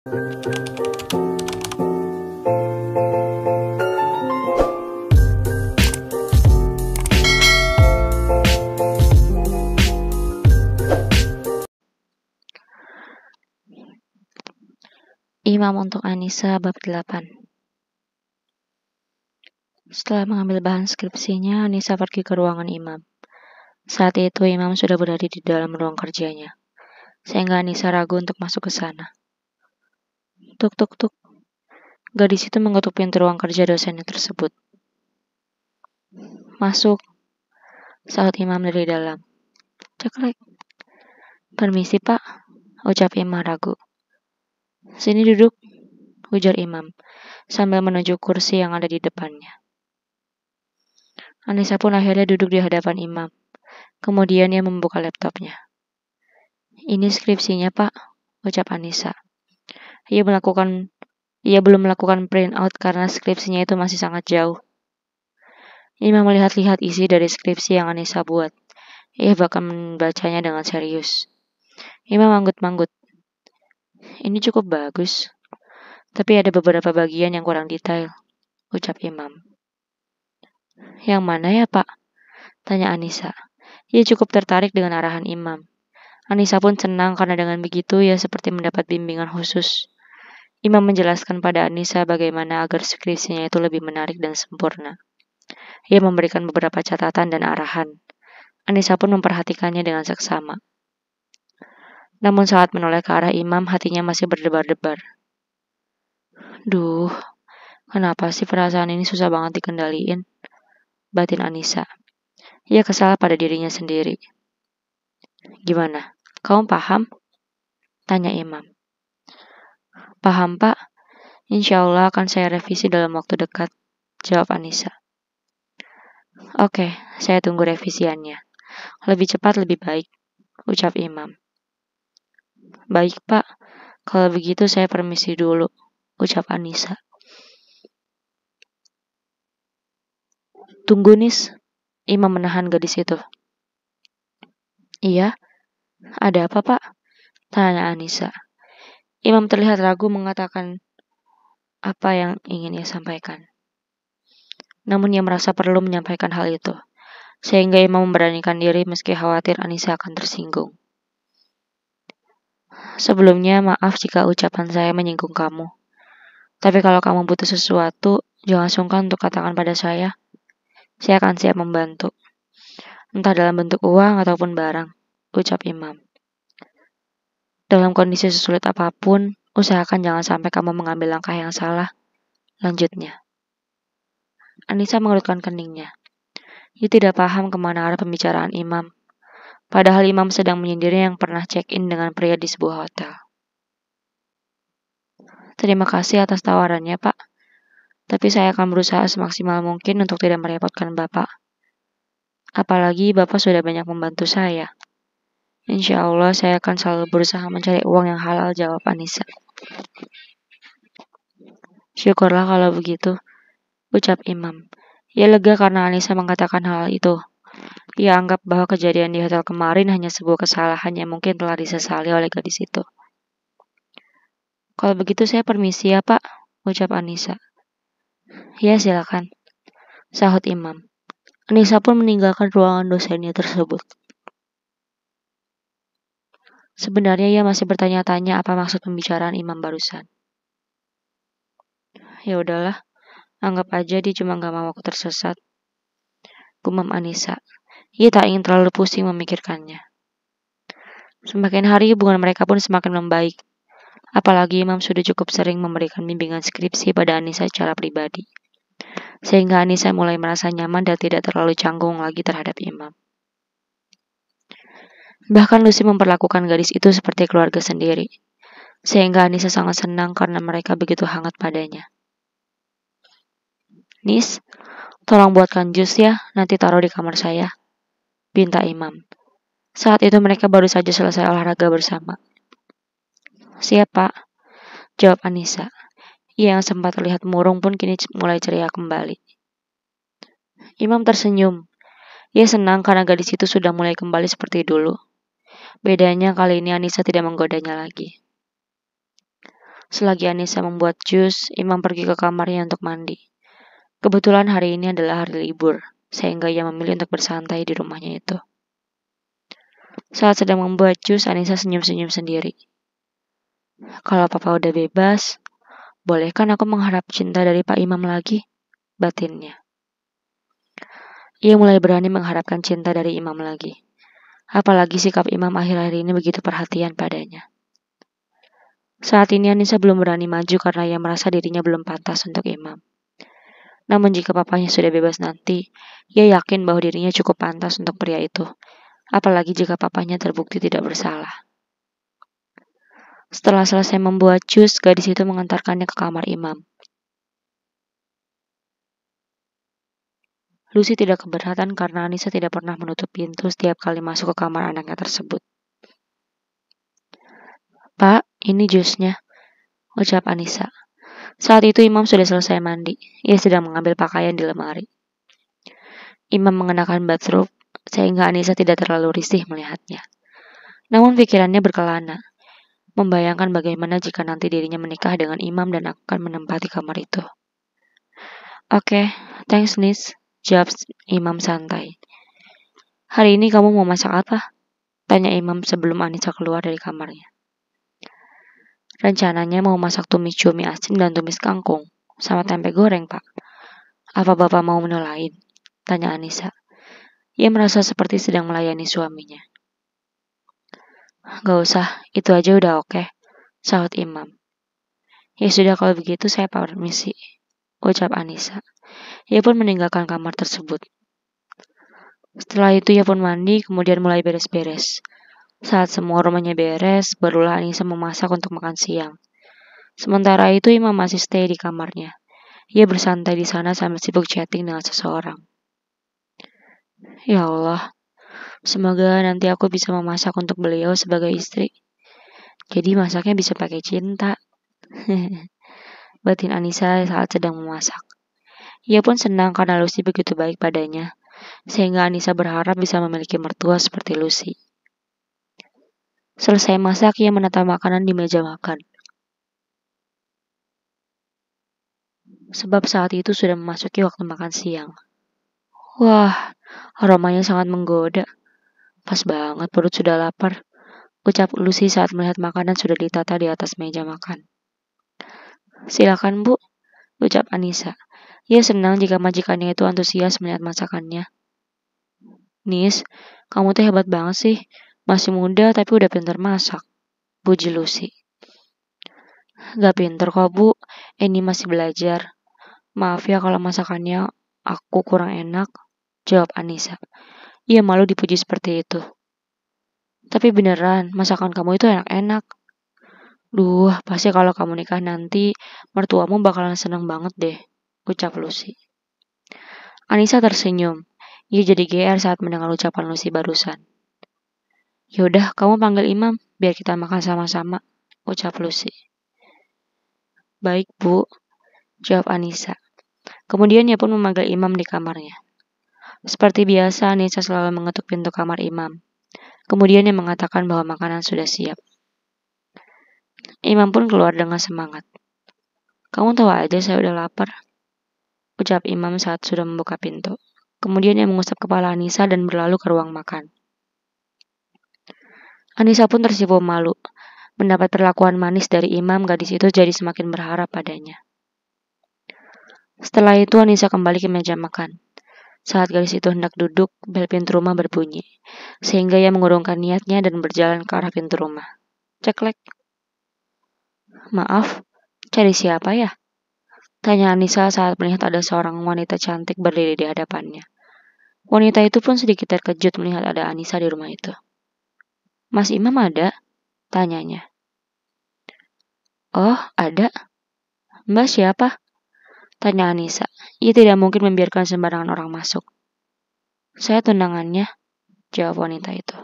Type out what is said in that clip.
Imam untuk Anissa bab 8. Setelah mengambil bahan skripsinya, Anissa pergi ke ruangan Imam. Saat itu Imam sudah berada di dalam ruang kerjanya, sehingga Anissa ragu untuk masuk ke sana. Tuk tuk tuk. Gadis itu mengetuk pintu ruang kerja dosennya tersebut. Masuk, sahut Imam dari dalam. Ceklek. Permisi pak, ucap Imam ragu. Sini duduk, ujar Imam, sambil menuju kursi yang ada di depannya. Anissa pun akhirnya duduk di hadapan Imam. Kemudian ia membuka laptopnya. Ini skripsinya pak, ucap Anissa. Ia belum melakukan print out karena skripsinya itu masih sangat jauh. Imam melihat-lihat isi dari skripsi yang Anissa buat. Ia bahkan membacanya dengan serius. Imam manggut-manggut. Ini cukup bagus, tapi ada beberapa bagian yang kurang detail, ucap Imam. Yang mana ya pak? Tanya Anissa. Ia cukup tertarik dengan arahan Imam. Anissa pun senang karena dengan begitu ia seperti mendapat bimbingan khusus. Imam menjelaskan pada Anissa bagaimana agar skripsinya itu lebih menarik dan sempurna. Ia memberikan beberapa catatan dan arahan. Anissa pun memperhatikannya dengan seksama. Namun saat menoleh ke arah Imam, hatinya masih berdebar-debar. Duh, kenapa sih perasaan ini susah banget dikendaliin? Batin Anissa. Ia kesal pada dirinya sendiri. Gimana? Kamu paham? Tanya Imam. Paham pak, insya Allah akan saya revisi dalam waktu dekat, jawab Anissa. Oke, saya tunggu revisiannya. Lebih cepat lebih baik, ucap Imam. Baik pak, kalau begitu saya permisi dulu, ucap Anissa. Tunggu Nis, Imam menahan gadis itu. Iya, ada apa pak? Tanya Anissa. Imam terlihat ragu mengatakan apa yang ingin ia sampaikan. Namun ia merasa perlu menyampaikan hal itu, sehingga Imam memberanikan diri meski khawatir Anissa akan tersinggung. Sebelumnya maaf jika ucapan saya menyinggung kamu. Tapi kalau kamu butuh sesuatu, jangan sungkan untuk katakan pada saya. Saya akan siap membantu. Entah dalam bentuk uang ataupun barang, ucap Imam. Dalam kondisi sesulit apapun, usahakan jangan sampai kamu mengambil langkah yang salah. Lanjutnya. Anissa mengerutkan keningnya. Ia tidak paham kemana arah pembicaraan Imam. Padahal Imam sedang menyindir yang pernah check-in dengan pria di sebuah hotel. Terima kasih atas tawarannya, Pak. Tapi saya akan berusaha semaksimal mungkin untuk tidak merepotkan Bapak. Apalagi Bapak sudah banyak membantu saya. Insya Allah saya akan selalu berusaha mencari uang yang halal, jawab Anissa. Syukurlah kalau begitu, ucap Imam. Ia lega karena Anissa mengatakan hal itu. Ia anggap bahwa kejadian di hotel kemarin hanya sebuah kesalahan yang mungkin telah disesali oleh gadis itu. Kalau begitu saya permisi ya Pak, ucap Anissa. Ya silakan, sahut Imam. Anissa pun meninggalkan ruangan dosennya tersebut. Sebenarnya ia masih bertanya-tanya apa maksud pembicaraan Imam barusan. Ya udahlah, anggap aja dia cuma gak mau aku tersesat, gumam Anissa. Ia tak ingin terlalu pusing memikirkannya. Semakin hari hubungan mereka pun semakin membaik. Apalagi Imam sudah cukup sering memberikan bimbingan skripsi pada Anissa secara pribadi. Sehingga Anissa mulai merasa nyaman dan tidak terlalu canggung lagi terhadap Imam. Bahkan Lucy memperlakukan gadis itu seperti keluarga sendiri. Sehingga Anissa sangat senang karena mereka begitu hangat padanya. Nis, tolong buatkan jus ya, nanti taruh di kamar saya, pinta Imam. Saat itu mereka baru saja selesai olahraga bersama. Siap Pak, jawab Anissa. Ia yang sempat terlihat murung pun kini mulai ceria kembali. Imam tersenyum. Ia senang karena gadis itu sudah mulai kembali seperti dulu. Bedanya kali ini Anissa tidak menggodanya lagi. Selagi Anissa membuat jus, Imam pergi ke kamarnya untuk mandi. Kebetulan hari ini adalah hari libur, sehingga ia memilih untuk bersantai di rumahnya itu. Saat sedang membuat jus, Anissa senyum-senyum sendiri. Kalau papa udah bebas, boleh kan aku mengharap cinta dari Pak Imam lagi? Batinnya. Ia mulai berani mengharapkan cinta dari Imam lagi. Apalagi sikap Imam akhir-akhir ini begitu perhatian padanya. Saat ini Anissa belum berani maju karena ia merasa dirinya belum pantas untuk Imam. Namun jika papanya sudah bebas nanti, ia yakin bahwa dirinya cukup pantas untuk pria itu. Apalagi jika papanya terbukti tidak bersalah. Setelah selesai membuat jus, gadis itu mengantarkannya ke kamar Imam. Lucy tidak keberatan karena Anissa tidak pernah menutup pintu setiap kali masuk ke kamar anaknya tersebut. Pak, ini jusnya, ucap Anissa. Saat itu Imam sudah selesai mandi. Ia sedang mengambil pakaian di lemari. Imam mengenakan bathrobe sehingga Anissa tidak terlalu risih melihatnya. Namun pikirannya berkelana, membayangkan bagaimana jika nanti dirinya menikah dengan Imam dan akan menempati kamar itu. Oke, thanks Nis, jawab Imam santai. Hari ini kamu mau masak apa? Tanya Imam sebelum Anissa keluar dari kamarnya. Rencananya mau masak tumis cumi asin dan tumis kangkung, sama tempe goreng, Pak. Apa Bapak mau menu lain? Tanya Anissa. Ia merasa seperti sedang melayani suaminya. Gak usah, itu aja udah oke, sahut Imam. Ya sudah kalau begitu saya permisi, ucap Anissa. Ia pun meninggalkan kamar tersebut. Setelah itu ia pun mandi, kemudian mulai beres-beres. Saat semua rumahnya beres, barulah Anissa memasak untuk makan siang. Sementara itu Imam masih stay di kamarnya. Ia bersantai di sana sambil sibuk chatting dengan seseorang. Ya Allah, semoga nanti aku bisa memasak untuk beliau sebagai istri. Jadi masaknya bisa pakai cinta. Batin Anissa saat sedang memasak. Ia pun senang karena Lucy begitu baik padanya, sehingga Anissa berharap bisa memiliki mertua seperti Lucy. Selesai masak, ia menata makanan di meja makan. Sebab saat itu sudah memasuki waktu makan siang. Wah, aromanya sangat menggoda. Pas banget perut sudah lapar, ucap Lucy saat melihat makanan sudah ditata di atas meja makan. Silakan Bu, ucap Anissa. Ia senang jika majikannya itu antusias melihat masakannya. Nis, kamu tuh hebat banget sih. Masih muda tapi udah pintar masak, puji Lucy. Gak pinter kok Bu, ini masih belajar. Maaf ya kalau masakannya aku kurang enak, jawab Anissa. Ia malu dipuji seperti itu. Tapi beneran, masakan kamu itu enak-enak. Duh, pasti kalau kamu nikah nanti, mertuamu bakalan seneng banget deh, ucap Lucy. Anissa tersenyum. Ia jadi GR saat mendengar ucapan Lucy barusan. Yaudah, kamu panggil Imam, biar kita makan sama-sama, ucap Lucy. Baik, Bu, jawab Anissa. Kemudian ia pun memanggil Imam di kamarnya. Seperti biasa, Anissa selalu mengetuk pintu kamar Imam. Kemudian ia mengatakan bahwa makanan sudah siap. Imam pun keluar dengan semangat. Kamu tahu aja saya udah lapar, ucap Imam saat sudah membuka pintu. Kemudian ia mengusap kepala Anissa dan berlalu ke ruang makan. Anissa pun tersipu malu. Mendapat perlakuan manis dari Imam, gadis itu jadi semakin berharap padanya. Setelah itu Anissa kembali ke meja makan. Saat gadis itu hendak duduk, bel pintu rumah berbunyi, sehingga ia mengurungkan niatnya dan berjalan ke arah pintu rumah. Ceklek. Maaf, cari siapa ya? Tanya Anissa saat melihat ada seorang wanita cantik berdiri di hadapannya. Wanita itu pun sedikit terkejut melihat ada Anissa di rumah itu. Mas Imam ada? Tanyanya. Oh, ada. Mbak siapa? Tanya Anissa. Ia tidak mungkin membiarkan sembarangan orang masuk. Saya tunangannya, jawab wanita itu.